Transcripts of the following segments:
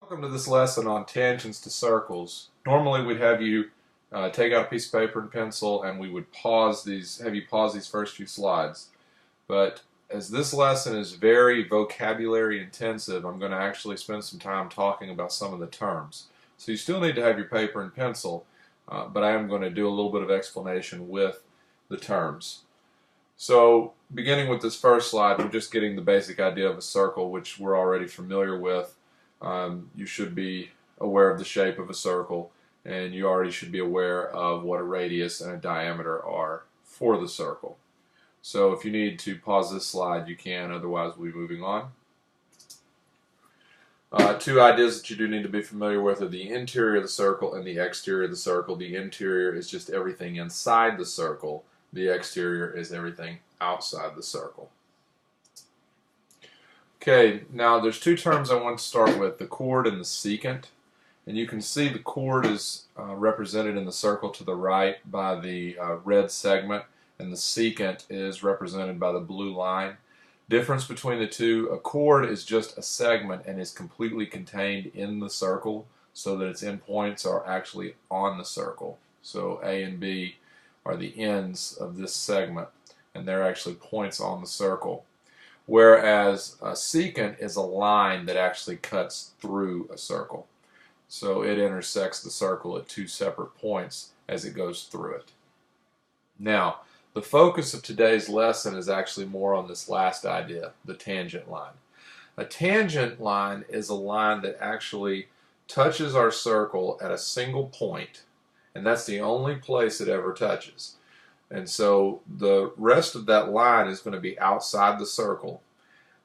Welcome to this lesson on tangents to circles. Normally we'd have you take out a piece of paper and pencil and we would have you pause these first few slides. But as this lesson is very vocabulary intensive, I'm going to actually spend some time talking about some of the terms. So you still need to have your paper and pencil, but I am going to do a little bit of explanation with the terms. So beginning with this first slide, we're just getting the basic idea of a circle, which we're already familiar with. You should be aware of the shape of a circle, and you already should be aware of what a radius and a diameter are for the circle. So if you need to pause this slide, you can, otherwise we'll be moving on. Two ideas that you do need to be familiar with are the interior of the circle and the exterior of the circle. The interior is just everything inside the circle. The exterior is everything outside the circle. Okay, now there's two terms I want to start with, the chord and the secant. And you can see the chord is represented in the circle to the right by the red segment, and the secant is represented by the blue line. Difference between the two: a chord is just a segment and is completely contained in the circle so that its endpoints are actually on the circle. So A and B are the ends of this segment, and they're actually points on the circle. Whereas a secant is a line that actually cuts through a circle. So it intersects the circle at two separate points as it goes through it. Now, the focus of today's lesson is actually more on this last idea, the tangent line. A tangent line is a line that actually touches our circle at a single point, and that's the only place it ever touches. And so the rest of that line is going to be outside the circle.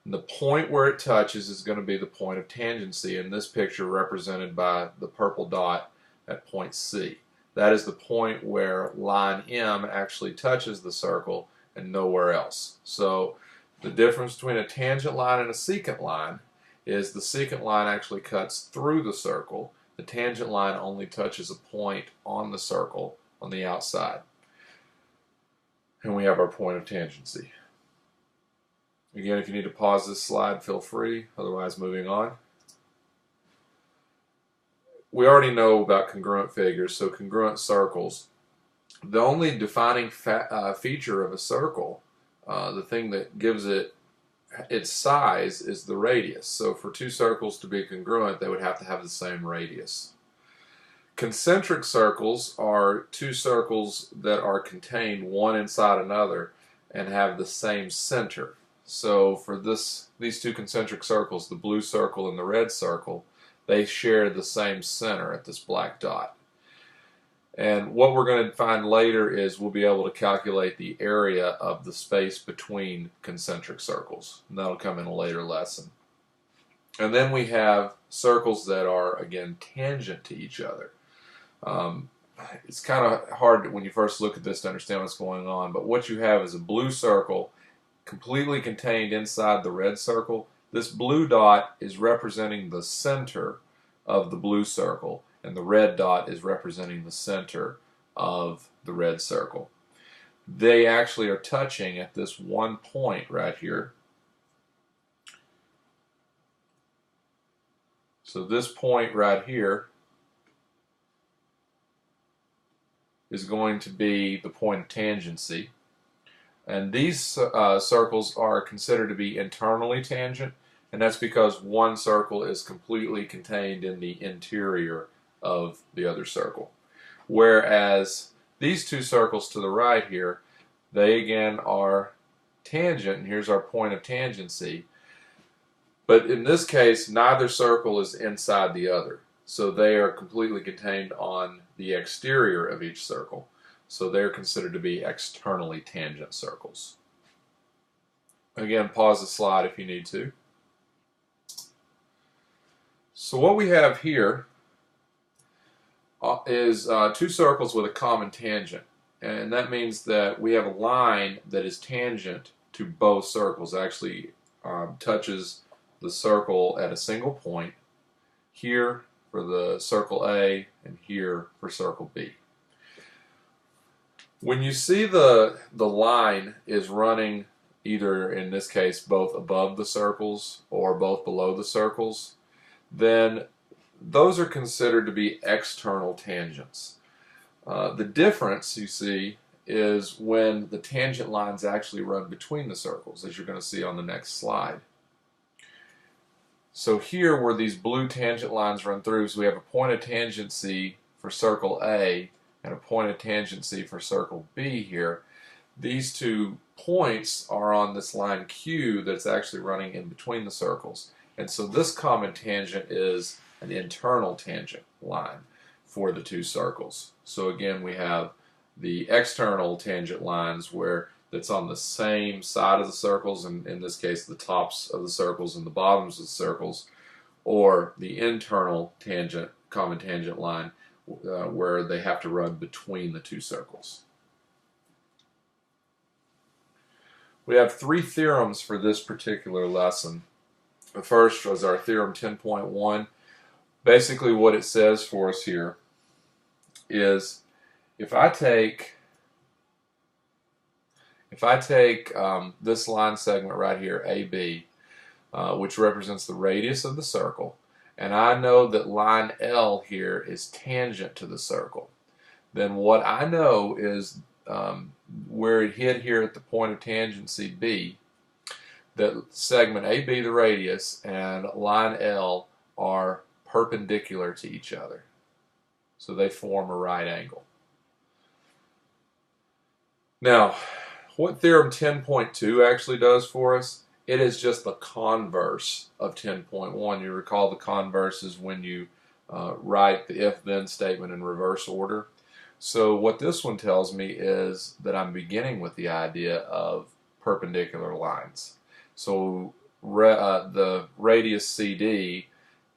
And the point where it touches is going to be the point of tangency, in this picture represented by the purple dot at point C. That is the point where line M actually touches the circle and nowhere else. So the difference between a tangent line and a secant line is the secant line actually cuts through the circle. The tangent line only touches a point on the circle on the outside. And we have our point of tangency. Again, if you need to pause this slide, feel free. Otherwise, moving on. We already know about congruent figures, so congruent circles. The only defining feature of a circle, the thing that gives it its size, is the radius. So for two circles to be congruent, they would have to have the same radius. Concentric circles are two circles that are contained one inside another and have the same center. So for these two concentric circles, the blue circle and the red circle, they share the same center at this black dot. And what we're going to find later is we'll be able to calculate the area of the space between concentric circles. And that'll come in a later lesson. And then we have circles that are, again, tangent to each other. It's kind of hard when you first look at this to understand what's going on, but what you have is a blue circle completely contained inside the red circle. This blue dot is representing the center of the blue circle, and the red dot is representing the center of the red circle. They actually are touching at this one point right here. So this point right here is going to be the point of tangency. And these circles are considered to be internally tangent, and that's because one circle is completely contained in the interior of the other circle. Whereas these two circles to the right here, they again are tangent, and here's our point of tangency. But in this case, neither circle is inside the other. So they are completely contained on the exterior of each circle. So they're considered to be externally tangent circles. Again, pause the slide if you need to. So what we have here is two circles with a common tangent. And that means that we have a line that is tangent to both circles. It actually touches the circle at a single point, here for the circle A and here for circle B. When you see the line is running either, in this case, both above the circles or both below the circles, then those are considered to be external tangents. The difference, you see, is when the tangent lines actually run between the circles, as you're going to see on the next slide. So here, where these blue tangent lines run through, so we have a point of tangency for circle A and a point of tangency for circle B here. These two points are on this line Q that's actually running in between the circles. And so this common tangent is an internal tangent line for the two circles. So again, we have the external tangent lines where that's on the same side of the circles, and in this case the tops of the circles and the bottoms of the circles, or the internal tangent, common tangent line, where they have to run between the two circles. We have three theorems for this particular lesson. The first was our theorem 10.1. Basically what it says for us here is if I take this line segment right here, AB, which represents the radius of the circle, and I know that line L here is tangent to the circle, then what I know is where it hit here at the point of tangency B, that segment AB, the radius, and line L are perpendicular to each other. So they form a right angle. Now, what theorem 10.2 actually does for us, it is just the converse of 10.1. You recall the converse is when you write the if-then statement in reverse order. So what this one tells me is that I'm beginning with the idea of perpendicular lines. So the radius CD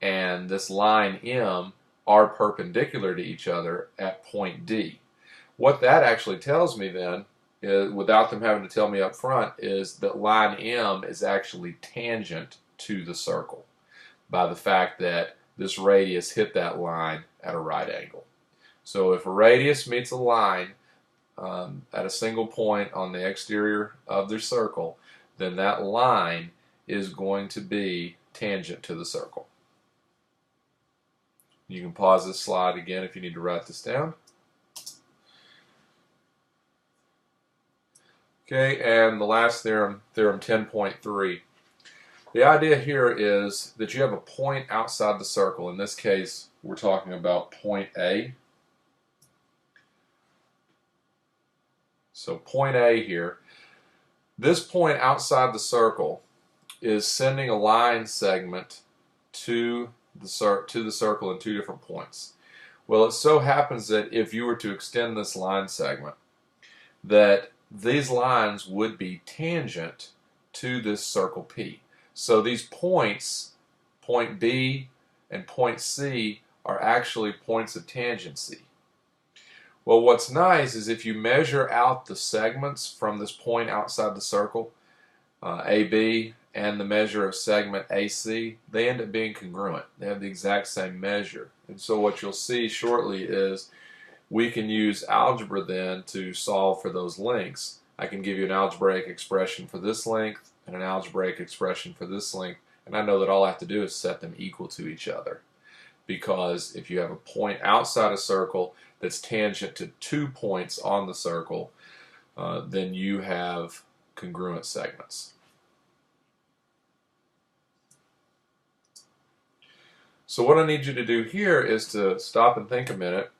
and this line M are perpendicular to each other at point D. What that actually tells me then, without them having to tell me up front, is that line M is actually tangent to the circle by the fact that this radius hit that line at a right angle. So if a radius meets a line at a single point on the exterior of their circle, then that line is going to be tangent to the circle. You can pause this slide again if you need to write this down. Okay, and the last theorem, theorem 10.3. The idea here is that you have a point outside the circle. In this case, we're talking about point A. So point A here. This point outside the circle is sending a line segment to the circle in two different points. Well, it so happens that if you were to extend this line segment, that these lines would be tangent to this circle P. So these points, point B and point C, are actually points of tangency. Well, what's nice is if you measure out the segments from this point outside the circle, AB, and the measure of segment AC, they end up being congruent. They have the exact same measure. And so what you'll see shortly is we can use algebra then to solve for those lengths. I can give you an algebraic expression for this length and an algebraic expression for this length, and I know that all I have to do is set them equal to each other. Because if you have a point outside a circle that's tangent to 2 points on the circle, then you have congruent segments. So what I need you to do here is to stop and think a minute.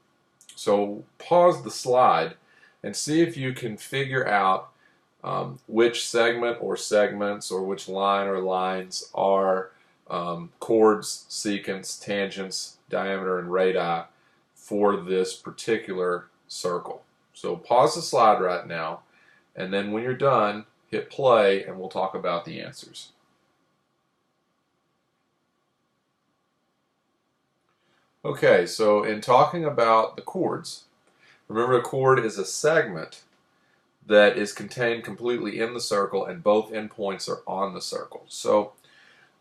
So pause the slide and see if you can figure out which segment or segments or which line or lines are chords, secants, tangents, diameter, and radii for this particular circle. So pause the slide right now, and then when you're done, hit play and we'll talk about the answers. Okay, so in talking about the chords, remember a chord is a segment that is contained completely in the circle and both endpoints are on the circle. So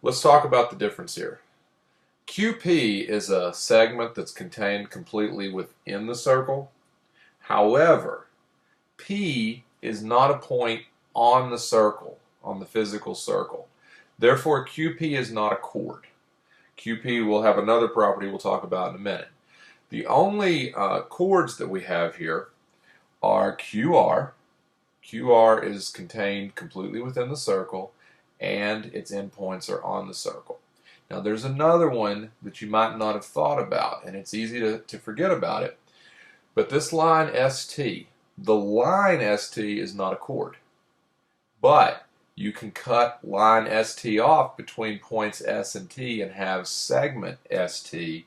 let's talk about the difference here. QP is a segment that's contained completely within the circle. However, P is not a point on the circle, on the physical circle. Therefore, QP is not a chord. QP will have another property we'll talk about in a minute. The only chords that we have here are QR. QR is contained completely within the circle, and its endpoints are on the circle. Now there's another one that you might not have thought about, and it's easy to forget about it, but this line ST, the line ST is not a chord, but you can cut line ST off between points S and T and have segment ST,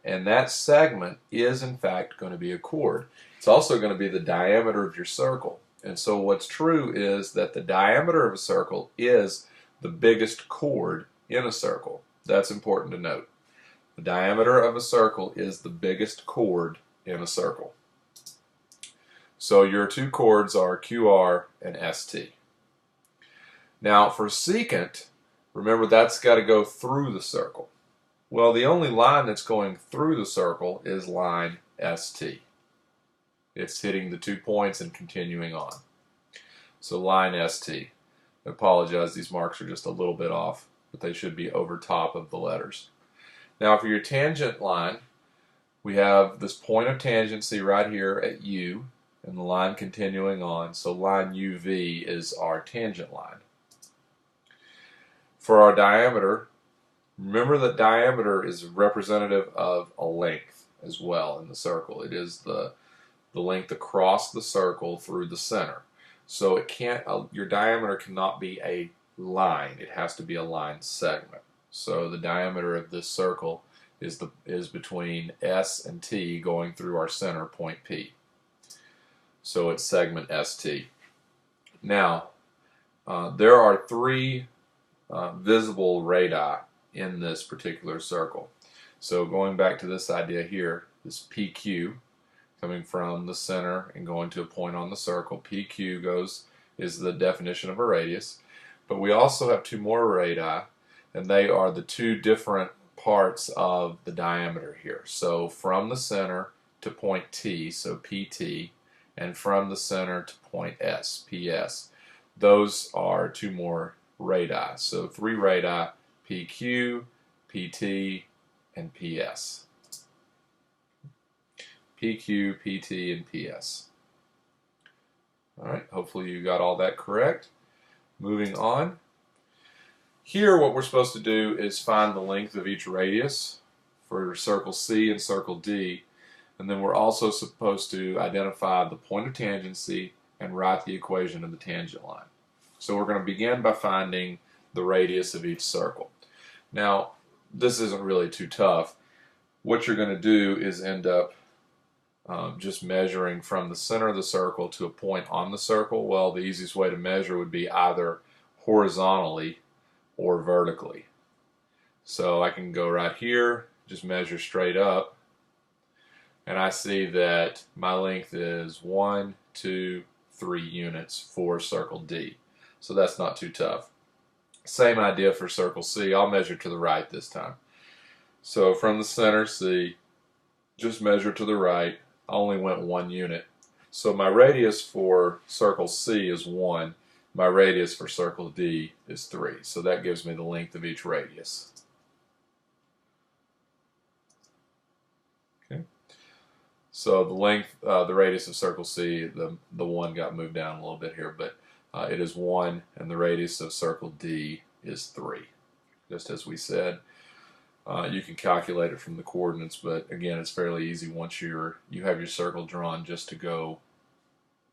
and that segment is in fact going to be a chord. It's also going to be the diameter of your circle. And so what's true is that the diameter of a circle is the biggest chord in a circle. That's important to note. The diameter of a circle is the biggest chord in a circle. So your two chords are QR and ST. Now for secant, remember that's got to go through the circle. Well, the only line that's going through the circle is line ST. It's hitting the 2 points and continuing on. So line ST. I apologize, these marks are just a little bit off, but they should be over top of the letters. Now for your tangent line, we have this point of tangency right here at U, and the line continuing on. So line UV is our tangent line. For our diameter, remember that diameter is representative of a length as well in the circle. It is the length across the circle through the center. So it can't, your diameter cannot be a line. It has to be a line segment. So the diameter of this circle is between S and T going through our center point P. So it's segment ST. Now, there are three visible radii in this particular circle. So going back to this idea here, this PQ coming from the center and going to a point on the circle, PQ is the definition of a radius. But we also have two more radii, and they are the two different parts of the diameter here. So from the center to point T, so PT, and from the center to point S, PS. Those are two more radii. So three radii, PQ, PT, and PS. PQ, PT, and PS. Alright, hopefully you got all that correct. Moving on. Here what we're supposed to do is find the length of each radius for circle C and circle D, and then we're also supposed to identify the point of tangency and write the equation of the tangent line. So we're going to begin by finding the radius of each circle. Now this isn't really too tough. What you're going to do is end up just measuring from the center of the circle to a point on the circle. Well, the easiest way to measure would be either horizontally or vertically. So I can go right here, just measure straight up, and I see that my length is 1, 2, 3 units for circle D. So that's not too tough. Same idea for circle C. I'll measure to the right this time. So from the center C, just measure to the right. I only went 1 unit. So my radius for circle C is 1. My radius for circle D is 3. So that gives me the length of each radius. Okay. So the length, the radius of circle C, the 1 got moved down a little bit here, but it is 1, and the radius of circle D is 3. Just as we said. You can calculate it from the coordinates, but again, it's fairly easy once you have your circle drawn, just to go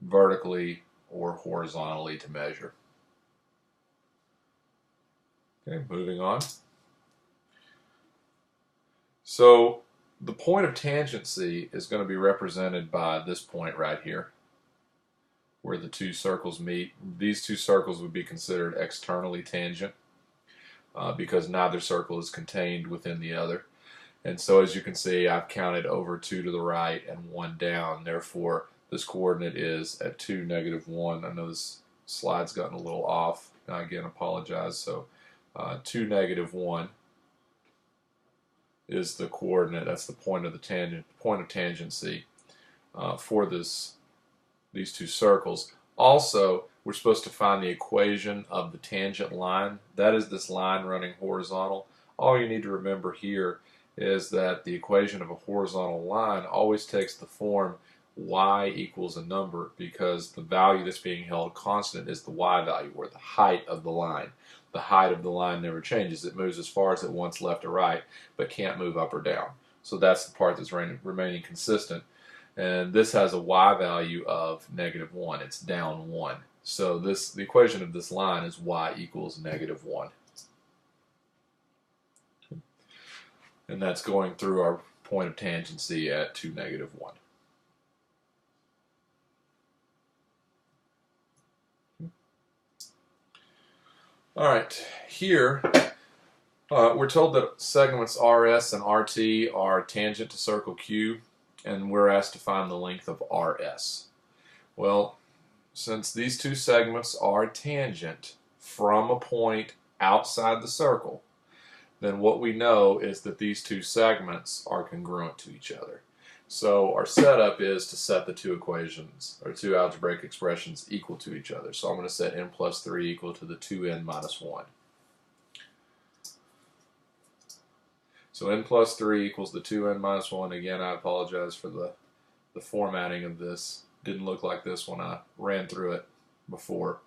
vertically or horizontally to measure. Okay, moving on. So the point of tangency is going to be represented by this point right here, where the two circles meet. These two circles would be considered externally tangent, because neither circle is contained within the other. And so as you can see, I've counted over 2 to the right and 1 down. Therefore, this coordinate is at 2, -1. I know this slide's gotten a little off. Again, apologize. So 2, -1 is the coordinate. That's the point of the point of tangency for these two circles. Also, we're supposed to find the equation of the tangent line. That is this line running horizontal. all you need to remember here is that the equation of a horizontal line always takes the form y equals a number, because the value that's being held constant is the y value, or the height of the line. The height of the line never changes. It moves as far as it wants left or right, but can't move up or down. So that's the part that's remaining consistent. And this has a y value of -1. It's down 1. So the equation of this line is y equals -1. And that's going through our point of tangency at 2, -1. All right, here we're told that segments RS and RT are tangent to circle Q, and we're asked to find the length of RS. Well, since these two segments are tangent from a point outside the circle, then what we know is that these two segments are congruent to each other. So our setup is to set the two equations, or two algebraic expressions, equal to each other. So I'm going to set n plus 3 equal to the 2n minus 1. So n plus 3 equals the 2n minus 1. Again, I apologize for the formatting of this. Didn't look like this when I ran through it before.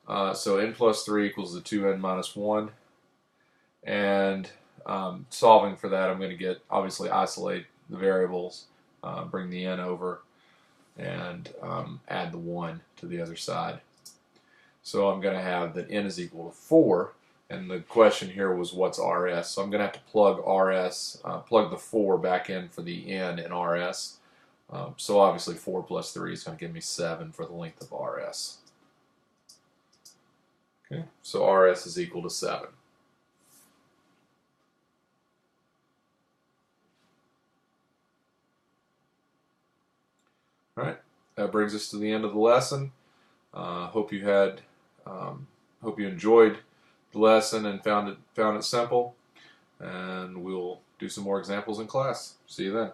So n plus 3 equals the 2n minus 1. And solving for that, I'm going to obviously isolate the variables, bring the n over, and add the 1 to the other side. So I'm going to have that n is equal to 4, and the question here was what's RS. So I'm going to have to plug RS, plug the 4 back in for the n in RS. So obviously 4 plus 3 is going to give me 7 for the length of RS. Okay, so RS is equal to 7. All right, that brings us to the end of the lesson. Hope you enjoyed the lesson and found it simple. And we'll do some more examples in class. See you then.